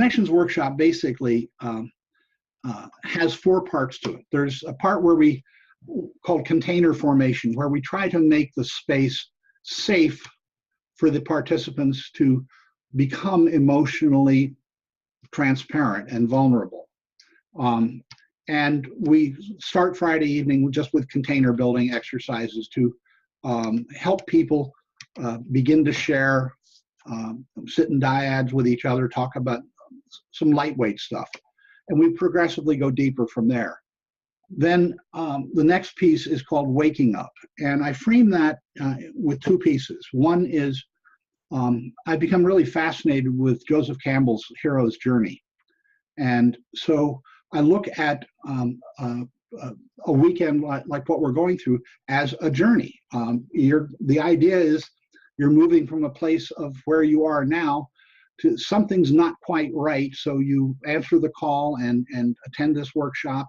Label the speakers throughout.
Speaker 1: ConneXions workshop basically has 4 parts to it. There's a part where we called container formation, where we try to make the space safe for the participants to become emotionally transparent and vulnerable. And we start Friday evening just with container building exercises to help people begin to share, sit in dyads with each other, talk about some lightweight stuff. And we progressively go deeper from there. Then the next piece is called waking up. And I frame that with 2 pieces. One is I've become really fascinated with Joseph Campbell's hero's journey. And so I look at a weekend like what we're going through as a journey. The idea is you're moving from a place of where you are now to something's not quite right. So you answer the call and attend this workshop,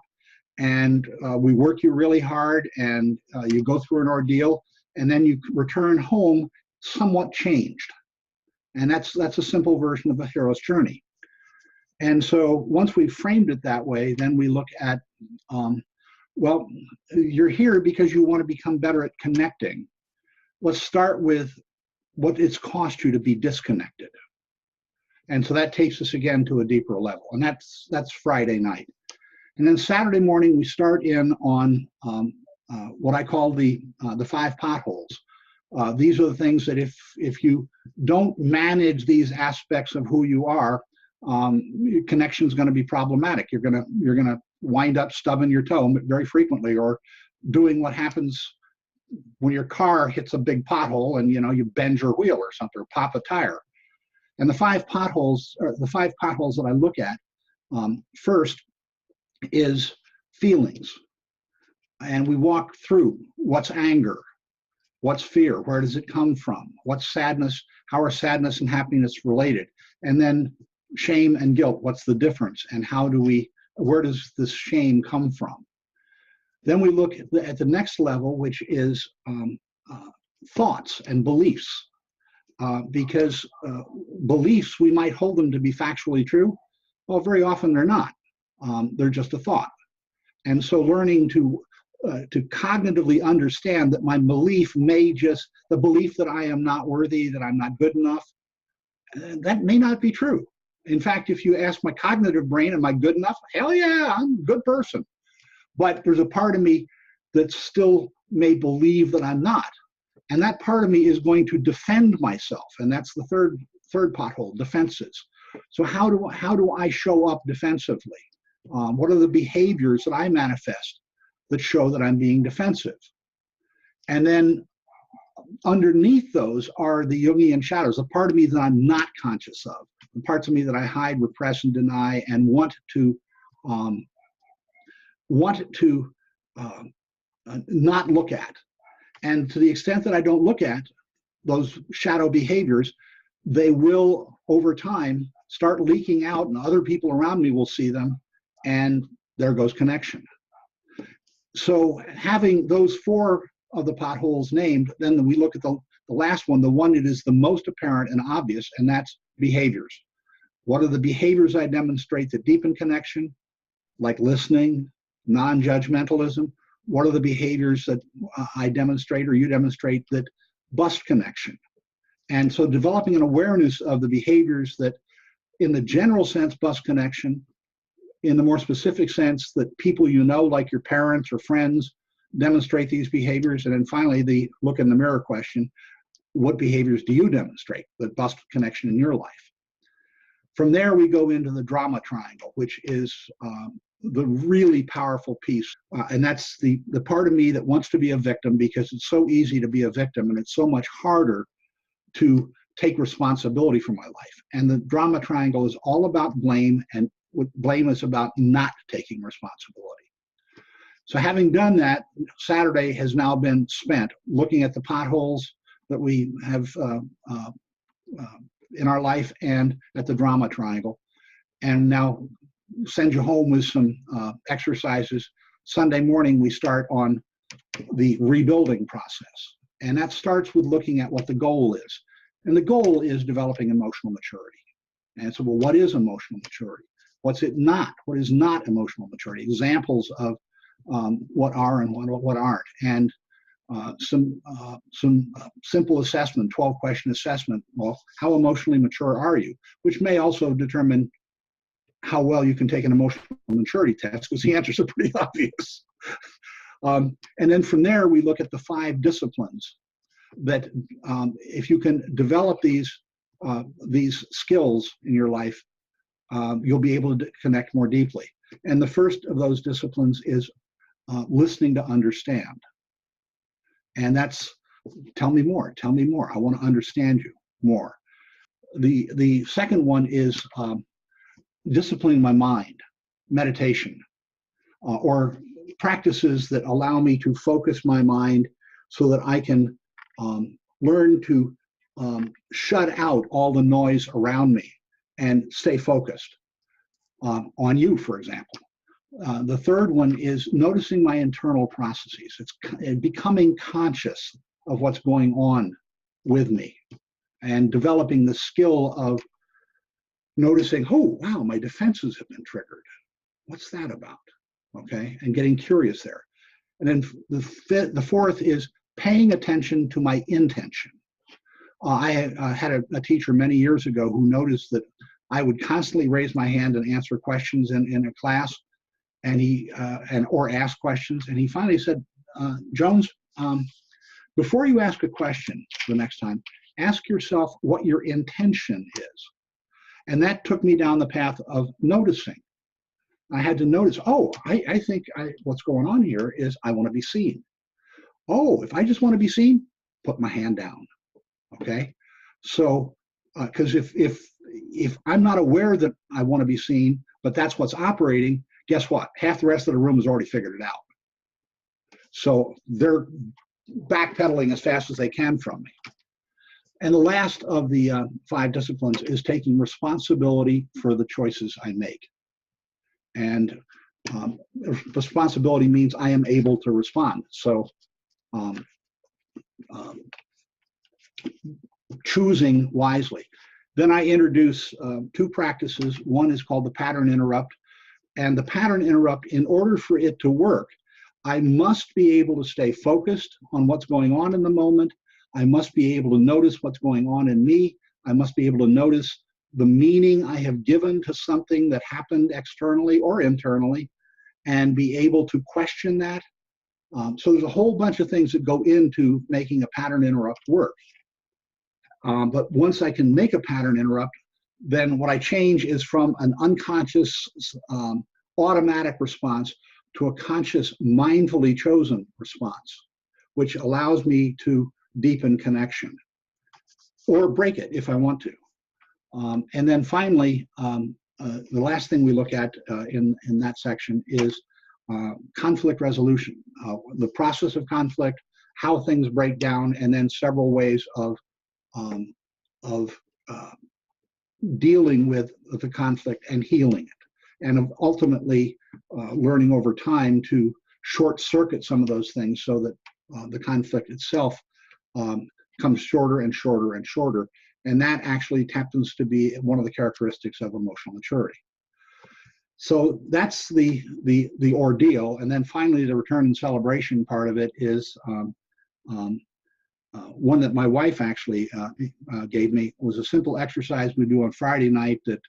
Speaker 1: and we work you really hard, and you go through an ordeal, and then you return home somewhat changed. And that's a simple version of a hero's journey. And so once we've framed it that way, then we look at, well, you're here because you want to become better at connecting. Let's start with what it's cost you to be disconnected. And so that takes us again to a deeper level. And that's Friday night. And then Saturday morning, we start in on what I call the 5 potholes. These are the things that if you don't manage these aspects of who you are, connection is going to be problematic. You're gonna wind up stubbing your toe very frequently, or doing what happens when your car hits a big pothole and you bend your wheel or something, or pop a tire. And the 5 potholes that I look at first is feelings, and we walk through what's anger, what's fear, where does it come from, what's sadness, how are sadness and happiness related, and then shame and guilt, what's the difference, and where does this shame come from. Then we look at the next level, which is thoughts and beliefs, because beliefs, we might hold them to be factually true. Well, very often they're not. They're just a thought. And so learning to cognitively understand that my belief the belief that I am not worthy, that I'm not good enough, that may not be true. In fact, if you ask my cognitive brain, am I good enough? Hell yeah, I'm a good person. But there's a part of me that still may believe that I'm not. And that part of me is going to defend myself. And that's the third pothole, defenses. So how do I show up defensively? What are the behaviors that I manifest that show that I'm being defensive? And then underneath those are the Jungian shadows, the part of me that I'm not conscious of, the parts of me that I hide, repress, and deny, and want to not look at. And to the extent that I don't look at those shadow behaviors, they will, over time, start leaking out, and other people around me will see them, and there goes connection. So having those 4 of the potholes named, then we look at the last one, the one that is the most apparent and obvious, and that's behaviors. What are the behaviors I demonstrate that deepen connection, like listening, non-judgmentalism? What are the behaviors that I demonstrate or you demonstrate that bust connection? And so developing an awareness of the behaviors that in the general sense bust connection, in the more specific sense that people like your parents or friends, demonstrate these behaviors. And then finally, the look in the mirror question, what behaviors do you demonstrate that bust connection in your life? From there, we go into the drama triangle, which is the really powerful piece. And that's the part of me that wants to be a victim, because it's so easy to be a victim and it's so much harder to take responsibility for my life. And the drama triangle is all about blame, and what blame is about not taking responsibility. So having done that, Saturday has now been spent looking at the potholes that we have in our life and at the drama triangle. And now send you home with some exercises. Sunday morning, we start on the rebuilding process. And that starts with looking at what the goal is. And the goal is developing emotional maturity. And so, well, what is emotional maturity? What's it not? What is not emotional maturity? Examples of what are and what aren't. And some simple assessment, 12-question assessment. Well, how emotionally mature are you? Which may also determine how well you can take an emotional maturity test, because the answers are pretty obvious. And then from there, we look at the 5 disciplines that if you can develop these skills in your life, you'll be able to connect more deeply. And the first of those disciplines is listening to understand. And that's, tell me more, tell me more. I want to understand you more. The second one is disciplining my mind, meditation, or practices that allow me to focus my mind so that I can learn to shut out all the noise around me and stay focused on you, for example. The third one is noticing my internal processes. It's becoming conscious of what's going on with me and developing the skill of noticing, oh, wow, my defenses have been triggered. What's that about? Okay, and getting curious there. And then the fourth is paying attention to my intention. I had a teacher many years ago who noticed that I would constantly raise my hand and answer questions in a class, and or ask questions. And he finally said, Jones, before you ask a question the next time, ask yourself what your intention is. And that took me down the path of noticing. I had to notice, oh, I think what's going on here is I want to be seen. Oh, if I just want to be seen, put my hand down. Okay, so because if I'm not aware that I want to be seen, but that's what's operating, guess what? Half the rest of the room has already figured it out. So they're backpedaling as fast as they can from me. And the last of the 5 disciplines is taking responsibility for the choices I make. And responsibility means I am able to respond. So choosing wisely. Then I introduce 2 practices. One is called the pattern interrupt. And the pattern interrupt, in order for it to work, I must be able to stay focused on what's going on in the moment. I must be able to notice what's going on in me. I must be able to notice the meaning I have given to something that happened externally or internally, and be able to question that. So there's a whole bunch of things that go into making a pattern interrupt work. But once I can make a pattern interrupt, then what I change is from an unconscious automatic response to a conscious, mindfully chosen response, which allows me to deepen connection or break it if I want to. And then finally, the last thing we look at in that section is conflict resolution, the process of conflict, how things break down, and then several ways of dealing with the conflict and healing it, and of ultimately learning over time to short circuit some of those things so that the conflict itself comes shorter and shorter and shorter. And that actually happens to be one of the characteristics of emotional maturity. So that's the ordeal. And then finally, the return and celebration part of it is one that my wife actually gave me. It was a simple exercise we do on Friday night that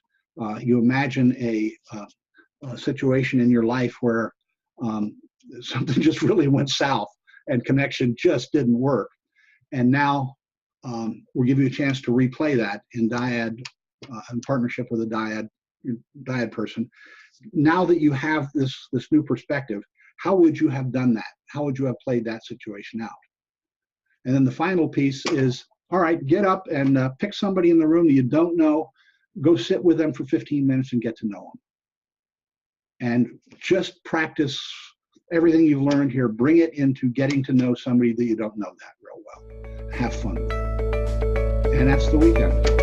Speaker 1: you imagine a situation in your life where something just really went south and connection just didn't work. And now we'll give you a chance to replay that in dyad, in partnership with a dyad person. Now that you have this new perspective, how would you have done that? How would you have played that situation out? And then the final piece is, all right, get up and pick somebody in the room that you don't know, go sit with them for 15 minutes and get to know them. And just practice everything you've learned here, bring it into getting to know somebody that you don't know that real well. Have fun with it. And that's the weekend.